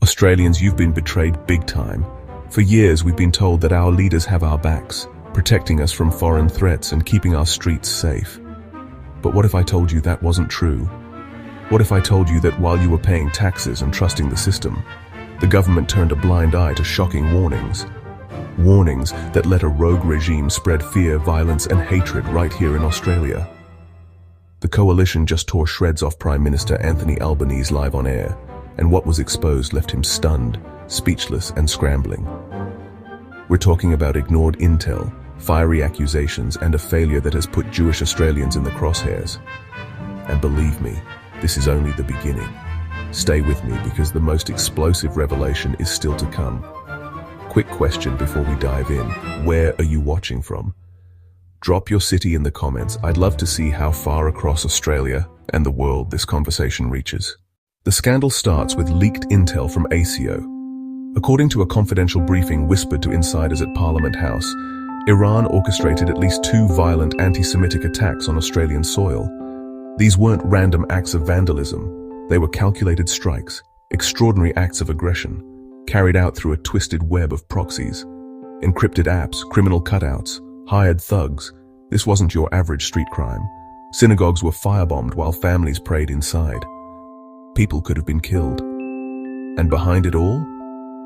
Australians, you've been betrayed big time. For years, we've been told that our leaders have our backs, protecting us from foreign threats and keeping our streets safe. But what if I told you that wasn't true? What if I told you that while you were paying taxes and trusting the system, the government turned a blind eye to shocking warnings? Warnings that let a rogue regime spread fear, violence, and hatred right here in Australia. The coalition just tore shreds off Prime Minister Anthony Albanese live on air, and what was exposed left him stunned, speechless, and scrambling. We're talking about ignored intel, fiery accusations, and a failure that has put Jewish Australians in the crosshairs. And believe me, this is only the beginning. Stay with me because the most explosive revelation is still to come. Quick question before we dive in. Where are you watching from? Drop your city in the comments. I'd love to see how far across Australia and the world this conversation reaches. The scandal starts with leaked intel from ASIO. According to a confidential briefing whispered to insiders at Parliament House, Iran orchestrated at least 2 violent anti-Semitic attacks on Australian soil. These weren't random acts of vandalism. They were calculated strikes, extraordinary acts of aggression, carried out through a twisted web of proxies. Encrypted apps, criminal cutouts, hired thugs. This wasn't your average street crime. Synagogues were firebombed while families prayed inside. People could have been killed. And behind it all,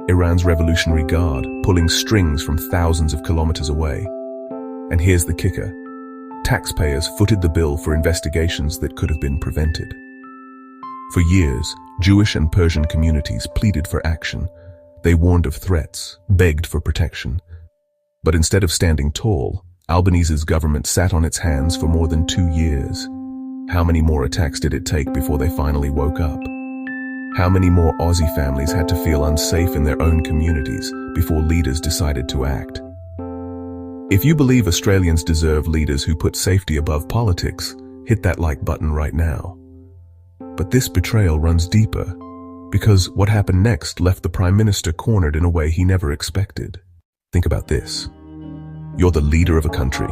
Iran's Revolutionary Guard, pulling strings from thousands of kilometers away. And here's the kicker. Taxpayers footed the bill for investigations that could have been prevented. For years, Jewish and Persian communities pleaded for action. They warned of threats, begged for protection. But instead of standing tall, Albanese's government sat on its hands for more than 2 years. How many more attacks did it take before they finally woke up? How many more Aussie families had to feel unsafe in their own communities before leaders decided to act? If you believe Australians deserve leaders who put safety above politics, hit that like button right now. But this betrayal runs deeper, because what happened next left the Prime Minister cornered in a way he never expected. Think about this. You're the leader of a country.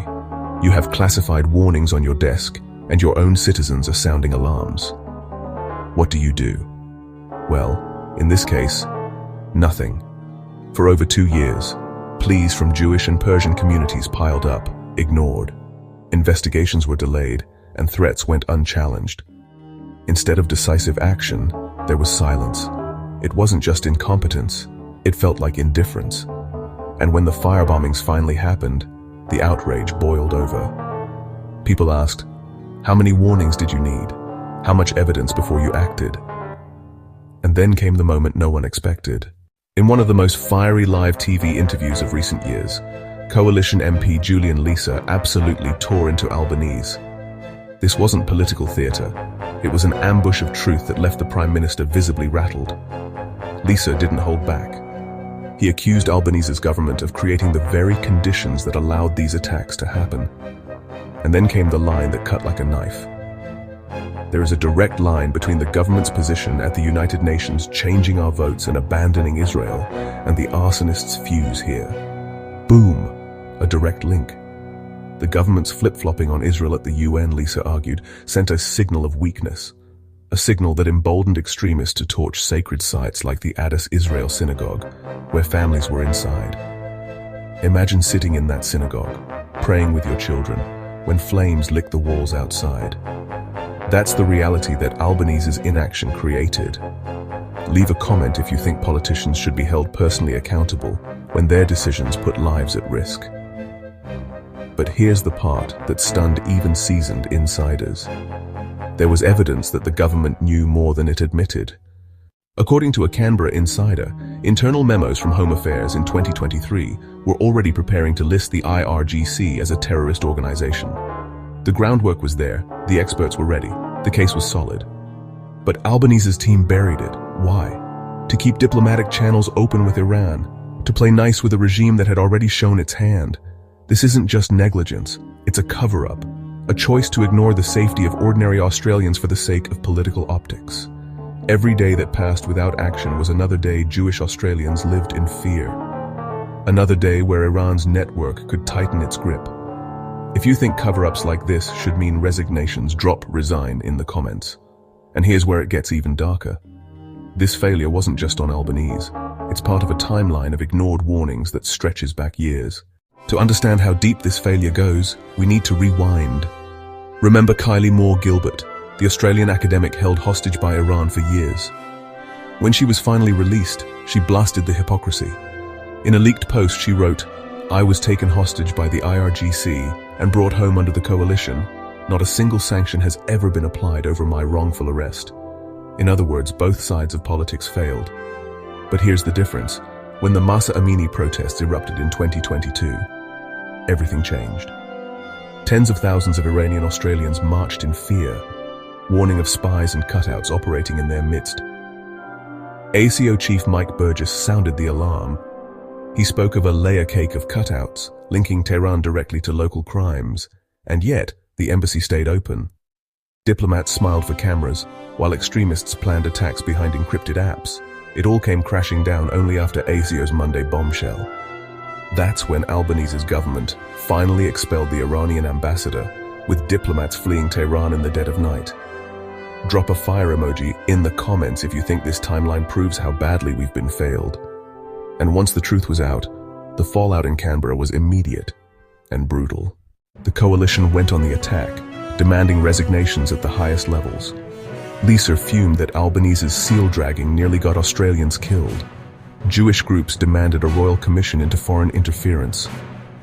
You have classified warnings on your desk, and your own citizens are sounding alarms. What do? Well, in this case, nothing. For over 2 years, pleas from Jewish and Persian communities piled up, ignored. Investigations were delayed, and threats went unchallenged. Instead of decisive action, there was silence. It wasn't just incompetence, it felt like indifference. And when the firebombings finally happened, the outrage boiled over. People asked, how many warnings did you need? How much evidence before you acted? And then came the moment no one expected. In one of the most fiery live TV interviews of recent years, Coalition MP Julian Leeser absolutely tore into Albanese. This wasn't political theatre. It was an ambush of truth that left the Prime Minister visibly rattled. Leeser didn't hold back. He accused Albanese's government of creating the very conditions that allowed these attacks to happen. And then came the line that cut like a knife. There is a direct line between the government's position at the United Nations changing our votes and abandoning Israel and the arsonist's fuse here. Boom! A direct link. The government's flip-flopping on Israel at the UN, Leeser argued, sent a signal of weakness. A signal that emboldened extremists to torch sacred sites like the Addis Israel synagogue, where families were inside. Imagine sitting in that synagogue, praying with your children, when flames lick the walls outside. That's the reality that Albanese's inaction created. Leave a comment if you think politicians should be held personally accountable when their decisions put lives at risk. But here's the part that stunned even seasoned insiders. There was evidence that the government knew more than it admitted. According to a Canberra insider, internal memos from Home Affairs in 2023 were already preparing to list the IRGC as a terrorist organization. The groundwork was there, the experts were ready, the case was solid. But Albanese's team buried it. Why? To keep diplomatic channels open with Iran, to play nice with a regime that had already shown its hand. This isn't just negligence, it's a cover-up, a choice to ignore the safety of ordinary Australians for the sake of political optics. Every day that passed without action was another day Jewish Australians lived in fear. Another day where Iran's network could tighten its grip. If you think cover-ups like this should mean resignations, drop resign in the comments. And here's where it gets even darker. This failure wasn't just on Albanese. It's part of a timeline of ignored warnings that stretches back years. To understand how deep this failure goes, we need to rewind. Remember Kylie Moore Gilbert, the Australian academic held hostage by Iran for years. When she was finally released, she blasted the hypocrisy. In a leaked post, she wrote, "I was taken hostage by the IRGC and brought home under the coalition. Not a single sanction has ever been applied over my wrongful arrest." In other words, both sides of politics failed. But here's the difference. When the Mahsa Amini protests erupted in 2022, everything changed. Tens of thousands of Iranian Australians marched in fear, warning of spies and cutouts operating in their midst. ACO Chief Mike Burgess sounded the alarm. He spoke of a layer cake of cutouts, linking Tehran directly to local crimes, and yet the embassy stayed open. Diplomats smiled for cameras, while extremists planned attacks behind encrypted apps. It all came crashing down only after ACO's Monday bombshell. That's when Albanese's government finally expelled the Iranian ambassador, with diplomats fleeing Tehran in the dead of night. Drop a fire emoji in the comments if you think this timeline proves how badly we've been failed. And once the truth was out, the fallout in Canberra was immediate and brutal. The coalition went on the attack, demanding resignations at the highest levels. Lisa fumed that Albanese's seal-dragging nearly got Australians killed. Jewish groups demanded a royal commission into foreign interference.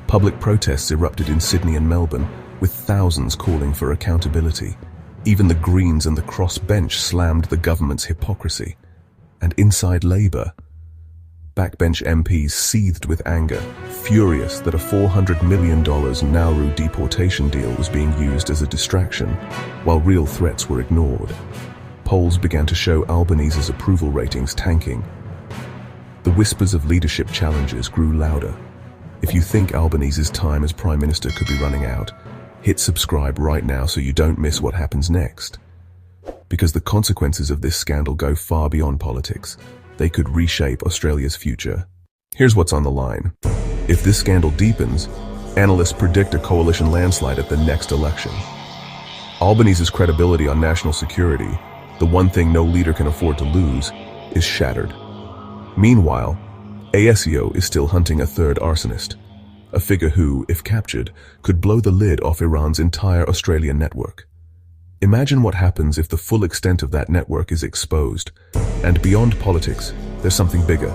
Public protests erupted in Sydney and Melbourne, with thousands calling for accountability. Even the Greens and the crossbench slammed the government's hypocrisy. And inside Labour, backbench MPs seethed with anger, furious that a $400 million Nauru deportation deal was being used as a distraction, while real threats were ignored. Polls began to show Albanese's approval ratings tanking. The whispers of leadership challenges grew louder. If you think Albanese's time as Prime Minister could be running out, hit subscribe right now so you don't miss what happens next. Because the consequences of this scandal go far beyond politics. They could reshape Australia's future. Here's what's on the line. If this scandal deepens, analysts predict a coalition landslide at the next election. Albanese's credibility on national security, the one thing no leader can afford to lose, is shattered. Meanwhile, ASIO is still hunting a third arsonist, a figure who, if captured, could blow the lid off Iran's entire Australian network. Imagine what happens if the full extent of that network is exposed. And beyond politics, there's something bigger.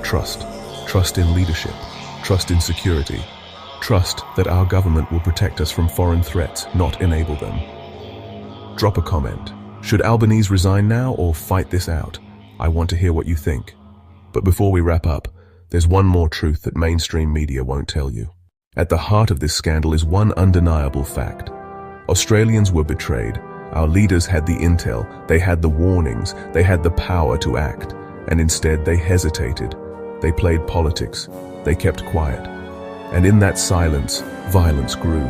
Trust. Trust in leadership. Trust in security. Trust that our government will protect us from foreign threats, not enable them. Drop a comment. Should Albanese resign now or fight this out? I want to hear what you think. But before we wrap up, there's one more truth that mainstream media won't tell you. At the heart of this scandal is one undeniable fact. Australians were betrayed. Our leaders had the intel, they had the warnings, they had the power to act, and instead they hesitated. They played politics. They kept quiet. And in that silence, violence grew.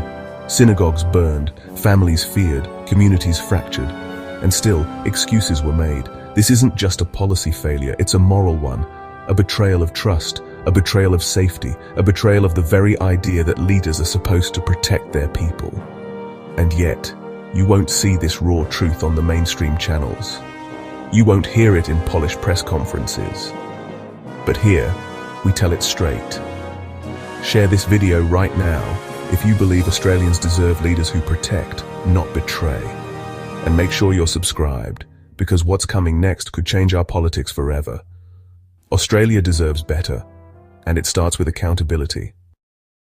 Synagogues burned, families feared, communities fractured. And still, excuses were made. This isn't just a policy failure, it's a moral one. A betrayal of trust, a betrayal of safety, a betrayal of the very idea that leaders are supposed to protect their people. And yet, you won't see this raw truth on the mainstream channels. You won't hear it in polished press conferences. But here, we tell it straight. Share this video right now if you believe Australians deserve leaders who protect, not betray. And make sure you're subscribed, because what's coming next could change our politics forever. Australia deserves better, and it starts with accountability.